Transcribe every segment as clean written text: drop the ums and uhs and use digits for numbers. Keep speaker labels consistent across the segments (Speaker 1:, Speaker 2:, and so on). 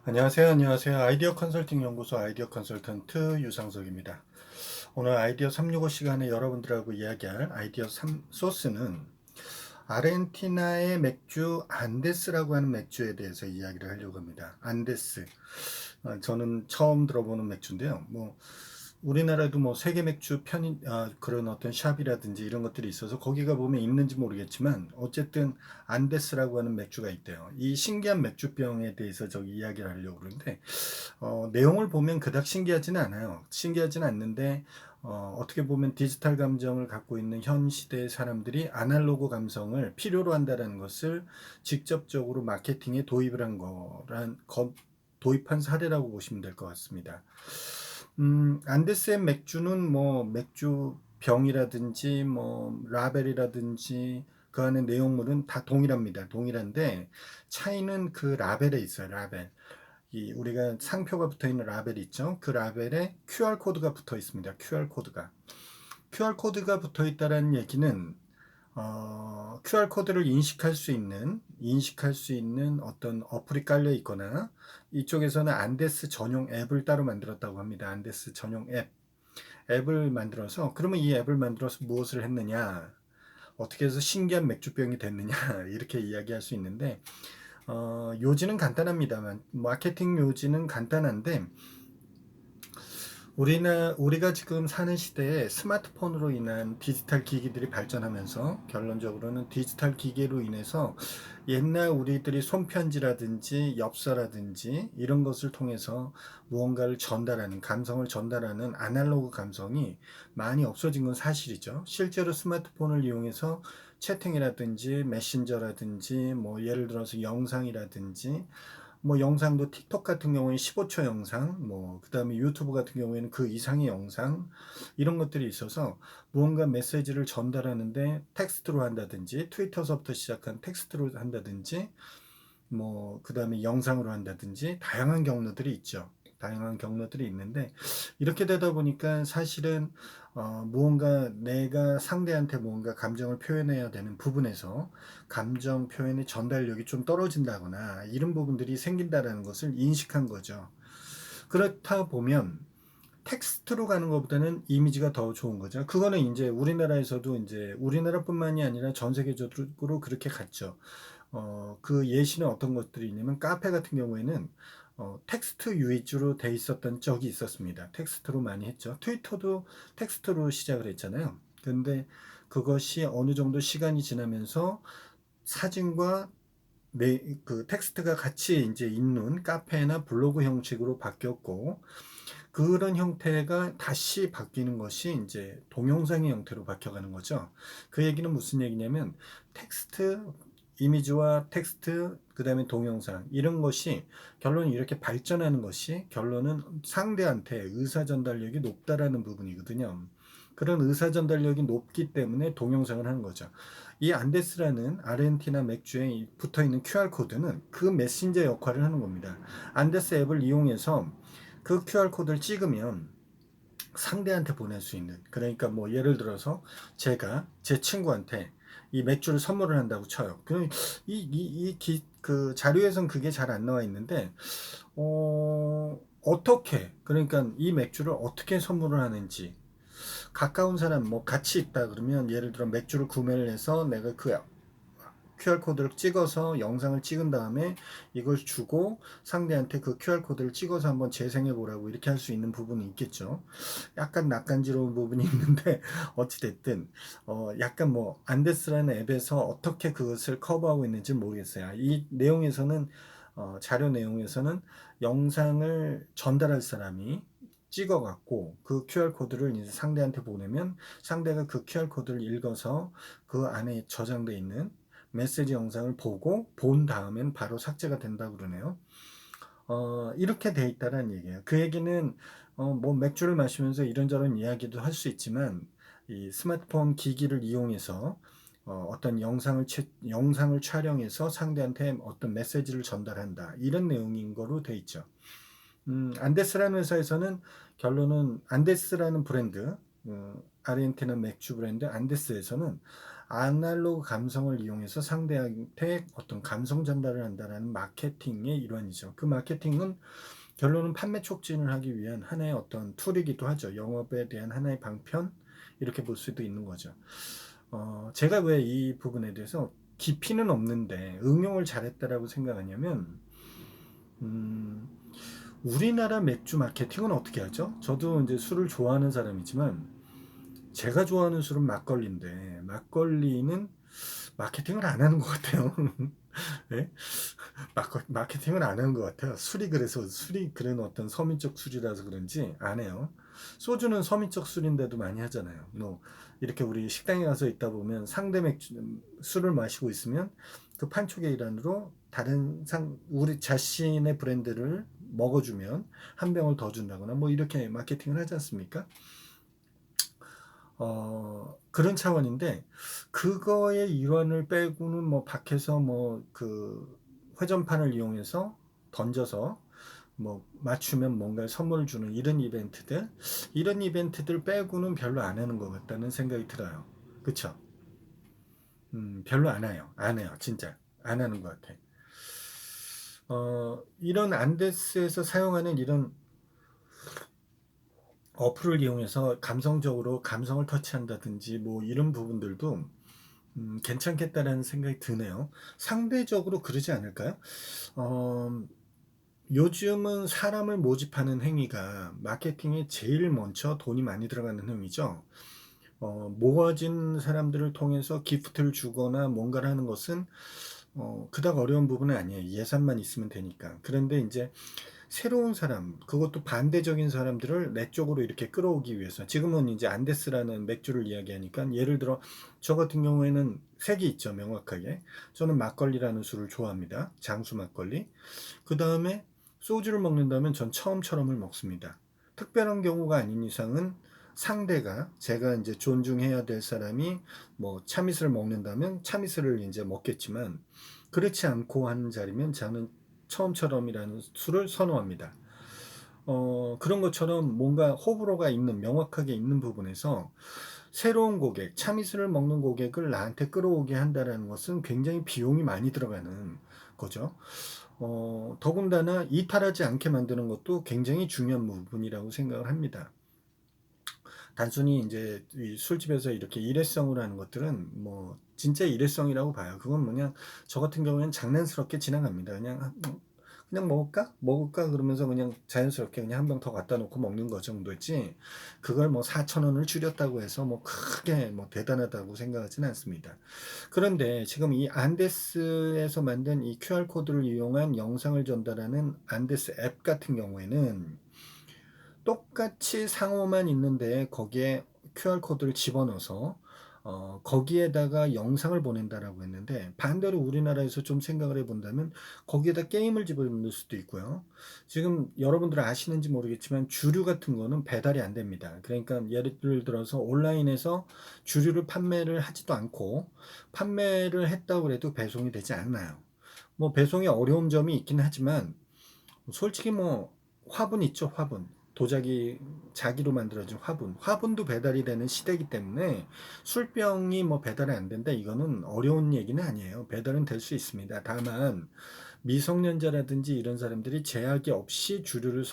Speaker 1: 안녕하세요. 아이디어 컨설팅 연구소 아이디어 컨설턴트 유상석입니다. 오늘 아이디어 365 시간에 여러분들하고 이야기할 아이디어 소스는 아르헨티나의 맥주 안데스라고 하는 맥주에 대해서 이야기를 하려고 합니다. 안데스. 저는 처음 들어보는 맥주인데요. 우리나라도 세계 맥주 편인 그런 어떤 샵이라든지 이런 것들이 있어서 거기가 보면 있는지 모르겠지만 어쨌든 안데스라고 하는 맥주가 있대요. 이 신기한 맥주병에 대해서 저기 이야기를 하려고 그러는데 내용을 보면 그닥 신기하지는 않아요. 신기하지는 않는데 어떻게 보면 디지털 감정을 갖고 있는 현 시대의 사람들이 아날로그 감성을 필요로 한다는 것을 직접적으로 마케팅에 도입한 사례라고 보시면 될 것 같습니다. 안데스의 맥주는 맥주 병이라든지 라벨이라든지 그 안에 내용물은 다 동일합니다. 동일한데 차이는 그 라벨에 있어요. 라벨. 이 우리가 상표가 붙어 있는 라벨 있죠? 그 라벨에 QR 코드가 붙어 있습니다. QR 코드가 붙어 있다는 얘기는 QR 코드를 인식할 수 있는 어떤 어플이 깔려 있거나 이쪽에서는 안데스 전용 앱을 따로 만들었다고 합니다. 안데스 전용 앱을 만들어서 그러면 이 앱을 만들어서 무엇을 했느냐? 어떻게 해서 신기한 맥주병이 됐느냐? 이렇게 이야기할 수 있는데 요지는 간단합니다만 마케팅 요지는 간단한데 우리가 지금 사는 시대에 스마트폰으로 인한 디지털 기기들이 발전하면서 결론적으로는 디지털 기계로 인해서 옛날 우리들이 손편지라든지 엽서라든지 이런 것을 통해서 무언가를 전달하는 감성을 전달하는 아날로그 감성이 많이 없어진 건 사실이죠. 실제로 스마트폰을 이용해서 채팅이라든지 메신저라든지 예를 들어서 영상이라든지 영상도 틱톡 같은 경우에 15초 영상, 그다음에 유튜브 같은 경우에는 그 이상의 영상 이런 것들이 있어서 무언가 메시지를 전달하는데 텍스트로 한다든지 트위터서부터 시작한 텍스트로 한다든지 그다음에 영상으로 한다든지 다양한 경로들이 있죠. 다양한 경로들이 있는데 이렇게 되다 보니까 사실은 무언가 내가 상대한테 무언가 감정을 표현해야 되는 부분에서 감정 표현의 전달력이 좀 떨어진다거나 이런 부분들이 생긴다라는 것을 인식한 거죠. 그렇다 보면 텍스트로 가는 것보다는 이미지가 더 좋은 거죠. 그거는 이제 우리나라에서도 이제 우리나라뿐만이 아니라 전 세계적으로 그렇게 갔죠. 그 예시는 어떤 것들이 있냐면 카페 같은 경우에는 텍스트 위주로 돼 있었던 적이 있었습니다. 텍스트로 많이 했죠. 트위터도 텍스트로 시작을 했잖아요. 근데 그것이 어느 정도 시간이 지나면서 사진과 그 텍스트가 같이 이제 있는 카페나 블로그 형식으로 바뀌었고 그런 형태가 다시 바뀌는 것이 이제 동영상의 형태로 바뀌어가는 거죠. 그 얘기는 무슨 얘기냐면 텍스트, 이미지와 텍스트, 그 다음에 동영상 이런 것이 결론은 이렇게 발전하는 것이 결론은 상대한테 의사 전달력이 높다라는 부분이거든요. 그런 의사 전달력이 높기 때문에 동영상을 하는 거죠. 이 안데스라는 아르헨티나 맥주에 붙어 있는 QR 코드는 그 메신저 역할을 하는 겁니다. 안데스 앱을 이용해서 그 QR 코드를 찍으면 상대한테 보낼 수 있는 그러니까 예를 들어서 제가 제 친구한테 이 맥주를 선물을 한다고 쳐요. 그 자료에선 그게 잘 안 나와 있는데 어떻게 그러니까 이 맥주를 어떻게 선물을 하는지 가까운 사람 같이 있다 그러면 예를 들어 맥주를 구매를 해서 내가 그 QR코드를 찍어서 영상을 찍은 다음에 이걸 주고 상대한테 그 QR코드를 찍어서 한번 재생해 보라고 이렇게 할 수 있는 부분이 있겠죠. 약간 낯간지러운 부분이 있는데 어찌됐든 약간 안데스라는 앱에서 어떻게 그것을 커버하고 있는지 모르겠어요. 이 내용에서는 자료 내용에서는 영상을 전달할 사람이 찍어갖고 그 QR코드를 이제 상대한테 보내면 상대가 그 QR코드를 읽어서 그 안에 저장되어 있는 메시지 영상을 보고 본 다음엔 바로 삭제가 된다고 그러네요. 이렇게 돼 있다는 얘기예요. 그 얘기는 맥주를 마시면서 이런저런 이야기도 할 수 있지만 이 스마트폰 기기를 이용해서 어떤 영상을 촬영해서 상대한테 어떤 메시지를 전달한다. 이런 내용인 거로 돼 있죠. 안데스라는 회사에서는 결론은 안데스라는 브랜드, 아르헨티나 맥주 브랜드 안데스에서는 아날로그 감성을 이용해서 상대한테 어떤 감성 전달을 한다라는 마케팅의 일환이죠. 그 마케팅은 결론은 판매 촉진을 하기 위한 하나의 어떤 툴이기도 하죠. 영업에 대한 하나의 방편 이렇게 볼 수도 있는 거죠. 제가 왜 이 부분에 대해서 깊이는 없는데 응용을 잘했다라고 생각하냐면 음, 우리나라 맥주 마케팅은 어떻게 하죠? 저도 이제 술을 좋아하는 사람이지만 제가 좋아하는 술은 막걸리인데 막걸리는 마케팅을 안 하는 것 같아요. 네? 마케팅을 안 하는 것 같아요. 술이 그래서 술이 그런 어떤 서민적 술이라서 그런지 안 해요. 소주는 서민적 술인데도 많이 하잖아요. 뭐 이렇게 우리 식당에 가서 있다 보면 상대 맥주 술을 마시고 있으면 그 판촉의 일환으로 다른 우리 자신의 브랜드를 먹어주면 한 병을 더 준다거나 뭐 이렇게 마케팅을 하지 않습니까? 그런 차원인데 그거의 일환을 빼고는 뭐 밖에서 뭐 그 회전판을 이용해서 던져서 뭐 맞추면 뭔가 선물을 주는 이런 이벤트들 빼고는 별로 안 하는 것 같다는 생각이 들어요. 그쵸? 별로 안 해요. 안 해요. 진짜 안 하는 것 같아. 이런 안데스에서 사용하는 이런 어플을 이용해서 감성적으로 감성을 터치한다든지 뭐 이런 부분들도 괜찮겠다라는 생각이 드네요. 상대적으로 그러지 않을까요? 어, 요즘은 사람을 모집하는 행위가 마케팅에 제일 먼저 돈이 많이 들어가는 행위죠. 모아진 사람들을 통해서 기프트를 주거나 뭔가를 하는 것은 그닥 어려운 부분은 아니에요. 예산만 있으면 되니까. 그런데 이제 새로운 사람, 그것도 반대적인 사람들을 내 쪽으로 이렇게 끌어오기 위해서 지금은 이제 안데스라는 맥주를 이야기하니까 예를 들어 저 같은 경우에는 색이 있죠, 명확하게. 저는 막걸리라는 술을 좋아합니다. 장수 막걸리. 그 다음에 소주를 먹는다면 전 처음처럼을 먹습니다. 특별한 경우가 아닌 이상은 상대가 제가 이제 존중해야 될 사람이 뭐 참이슬을 먹는다면 참이슬을 이제 먹겠지만 그렇지 않고 하는 자리면 저는 처음처럼이라는 술을 선호합니다. 그런 것처럼 뭔가 호불호가 있는 명확하게 있는 부분에서 새로운 고객, 참이슬을 먹는 고객을 나한테 끌어오게 한다는 것은 굉장히 비용이 많이 들어가는 거죠. 더군다나 이탈하지 않게 만드는 것도 굉장히 중요한 부분이라고 생각을 합니다. 단순히 이제 이 술집에서 이렇게 일회성으로 하는 것들은 뭐 진짜 일회성이라고 봐요. 그건 그냥 저 같은 경우에는 장난스럽게 지나갑니다. 그냥 먹을까? 먹을까? 그러면서 그냥 자연스럽게 그냥 한 병 더 갖다 놓고 먹는 거 정도지. 그걸 뭐 4천 원을 줄였다고 해서 뭐 크게 뭐 대단하다고 생각하지는 않습니다. 그런데 지금 이 안데스에서 만든 이 QR코드를 이용한 영상을 전달하는 안데스 앱 같은 경우에는 똑같이 상호만 있는데 거기에 QR코드를 집어넣어서 거기에다가 영상을 보낸다라고 했는데 반대로 우리나라에서 좀 생각을 해본다면 거기에다 게임을 집어넣을 수도 있고요. 지금 여러분들 아시는지 모르겠지만 주류 같은 거는 배달이 안 됩니다. 그러니까 예를 들어서 온라인에서 주류를 판매를 하지도 않고 판매를 했다고 해도 배송이 되지 않나요. 뭐 배송에 어려운 점이 있긴 하지만 솔직히 뭐 화분 있죠, 화분. 도자기 자기로 만들어진 화분. 화분도 배달이 되는 시대이기 때문에 술병이 뭐 배달이 안 된다. 이거는 어려운 얘기는 아니에요. 배달은 될 수 있습니다. 다만 미성년자라든지 이런 사람들이 제약이 없이 주류를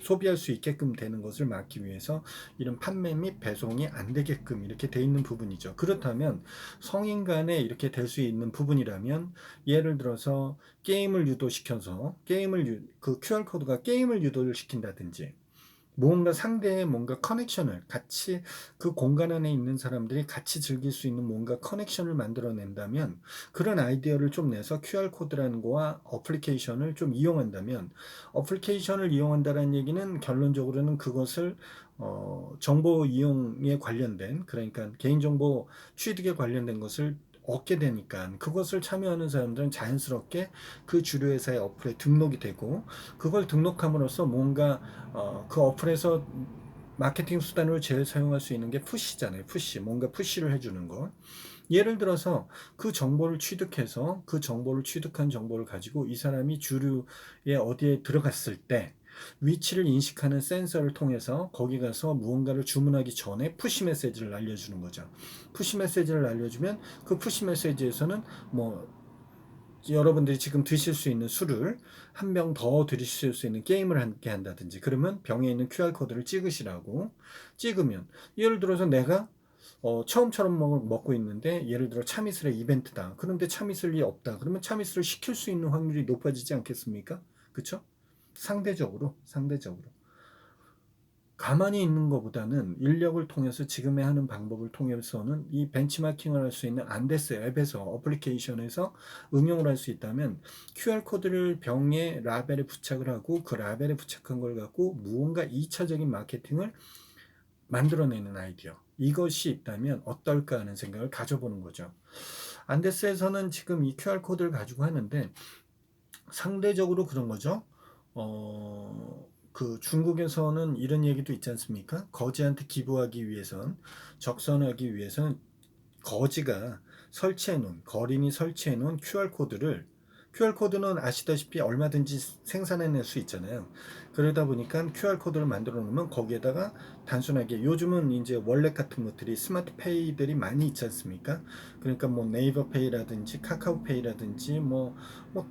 Speaker 1: 소비할 수 있게끔 되는 것을 막기 위해서 이런 판매 및 배송이 안 되게끔 이렇게 돼 있는 부분이죠. 그렇다면 성인 간에 이렇게 될 수 있는 부분이라면 예를 들어서 게임을 유도시켜서 그 QR코드가 게임을 유도를 시킨다든지 뭔가 상대의 뭔가 커넥션을 같이 그 공간 안에 있는 사람들이 같이 즐길 수 있는 뭔가 커넥션을 만들어낸다면 그런 아이디어를 좀 내서 QR코드라는 거와 어플리케이션을 좀 이용한다면 어플리케이션을 이용한다는 얘기는 결론적으로는 그것을 정보 이용에 관련된 그러니까 개인정보 취득에 관련된 것을 얻게 되니까 그것을 참여하는 사람들은 자연스럽게 그 주류 회사의 어플에 등록이 되고 그걸 등록함으로써 뭔가 그 어플에서 마케팅 수단으로 제일 사용할 수 있는 게 푸시잖아요. 푸시. 뭔가 푸시를 해주는 거. 예를 들어서 그 정보를 취득해서 그 정보를 취득한 정보를 가지고 이 사람이 주류에 어디에 들어갔을 때 위치를 인식하는 센서를 통해서 거기 가서 무언가를 주문하기 전에 푸시 메시지를 알려주는 거죠. 푸시 메시지를 알려주면 그 푸시 메시지에서는 뭐 여러분들이 지금 드실 수 있는 술을 한 병 더 드실 수 있는 게임을 함께 한다든지, 그러면 병에 있는 QR코드를 찍으시라고. 찍으면 예를 들어서 내가 처음처럼 먹고 있는데, 예를 들어 참이슬의 이벤트다. 그런데 참이슬이 없다. 그러면 참이슬을 시킬 수 있는 확률이 높아지지 않겠습니까? 그쵸? 상대적으로. 가만히 있는 것보다는 인력을 통해서 지금의 하는 방법을 통해서는 이 벤치마킹을 할 수 있는 안데스 앱에서, 어플리케이션에서 응용을 할 수 있다면, QR코드를 병에 라벨에 부착을 하고 그 라벨에 부착한 걸 갖고 무언가 2차적인 마케팅을 만들어내는 아이디어, 이것이 있다면 어떨까 하는 생각을 가져보는 거죠. 안데스에서는 지금 이 QR코드를 가지고 하는데 상대적으로 그런 거죠. 그 중국에서는 이런 얘기도 있지 않습니까? 거지한테 기부하기 위해선, 적선하기 위해선 거지가 거린이 설치해 놓은 QR코드는 아시다시피 얼마든지 생산해낼 수 있잖아요. 그러다 보니까 QR코드를 만들어 놓으면 거기에다가 단순하게, 요즘은 이제 월렛 같은 것들이 스마트페이들이 많이 있지 않습니까? 그러니까 뭐 네이버페이라든지 카카오페이라든지 뭐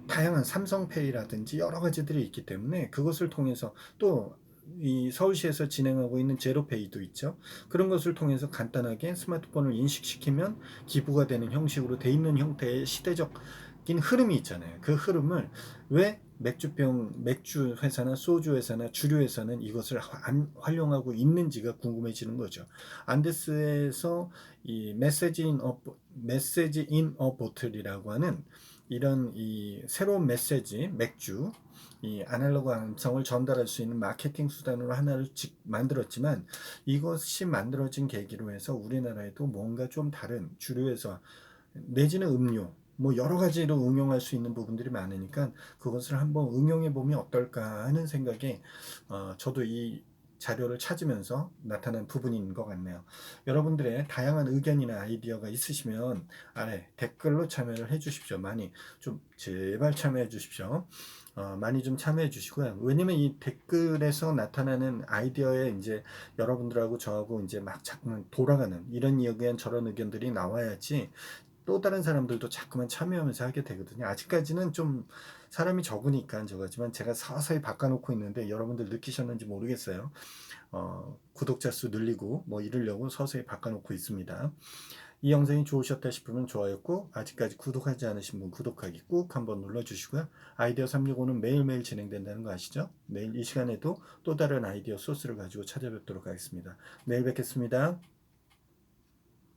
Speaker 1: 다양한 삼성페이라든지 여러 가지들이 있기 때문에, 그것을 통해서 또 이 서울시에서 진행하고 있는 제로페이도 있죠. 그런 것을 통해서 간단하게 스마트폰을 인식시키면 기부가 되는 형식으로 돼 있는 형태의 시대적인 흐름이 있잖아요. 그 흐름을 왜 맥주 회사나 소주 회사나 주류 회사는 이것을 안 활용하고 있는지가 궁금해지는 거죠. 안데스에서 이 메시지 인 어 보틀이라고 하는 이런 이 새로운 메시지, 맥주, 이 아날로그 감성을 전달할 수 있는 마케팅 수단으로 하나를 만들었지만, 이것이 만들어진 계기로 해서 우리나라에도 뭔가 좀 다른 주류에서, 내지는 음료, 뭐 여러 가지로 응용할 수 있는 부분들이 많으니까 그것을 한번 응용해 보면 어떨까 하는 생각에, 저도 이 자료를 찾으면서 나타난 부분인 것 같네요. 여러분들의 다양한 의견이나 아이디어가 있으시면 아래 댓글로 참여를 해 주십시오. 많이 좀 제발 참여해 주십시오. 많이 좀 참여해 주시고요. 왜냐면 이 댓글에서 나타나는 아이디어에 이제 여러분들하고 저하고 이제 막 자꾸만 돌아가는 이런 의견 저런 의견들이 나와야지 또 다른 사람들도 자꾸만 참여하면서 하게 되거든요. 아직까지는 좀 사람이 적으니까 저거지만 제가 서서히 바꿔놓고 있는데, 여러분들 느끼셨는지 모르겠어요. 구독자 수 늘리고 뭐 이러려고 서서히 바꿔놓고 있습니다. 이 영상이 좋으셨다 싶으면 좋아요 꾹, 아직까지 구독하지 않으신 분 구독하기 꾹 한번 눌러주시고요. 아이디어 365는 매일매일 진행된다는 거 아시죠? 내일 이 시간에도 또 다른 아이디어 소스를 가지고 찾아뵙도록 하겠습니다. 내일 뵙겠습니다.